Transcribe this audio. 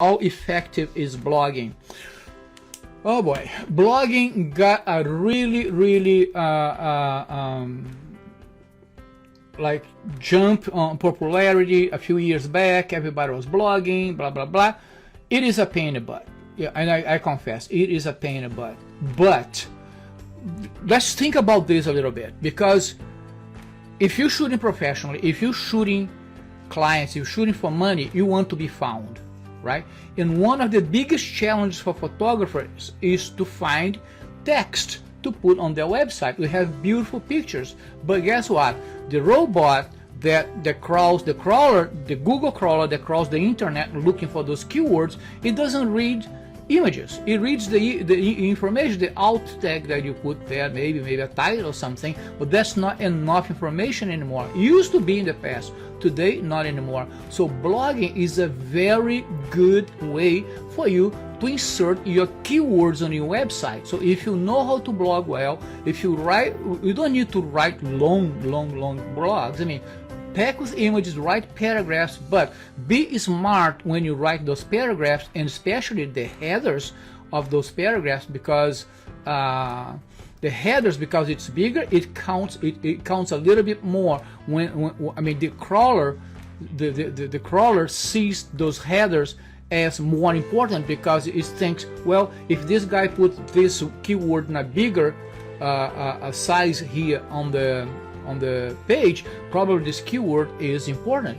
How effective is blogging? Oh boy, blogging got a really like jump on popularity a few years back. Everybody was blogging, blah blah blah. It is a pain in the butt. Yeah, and I confess, it is a pain in the butt. But let's think about this a little bit, because if you're shooting professionally, if you're shooting clients, if you're shooting for money, you want to be found, right? And one of the biggest challenges for photographers is to find text to put on their website. We have beautiful pictures, but guess what? The robot that crawls the crawler, the Google crawler that crawls the internet looking for those keywords, it doesn't read images. It reads the information, the alt tag that you put there, maybe a title or something, but that's not enough information anymore. It used to be in the past, today not anymore. So blogging is a very good way for you to insert your keywords on your website. So if you know how to blog well, if you write, you don't need to write long blogs. I mean, pack with images, write paragraphs, but be smart when you write those paragraphs, and especially the headers of those paragraphs, because the headers, because it's bigger, it counts a little bit more when I mean the crawler sees those headers as more important, because it thinks, well, if this guy put this keyword in a bigger size here on the page, probably this keyword is important.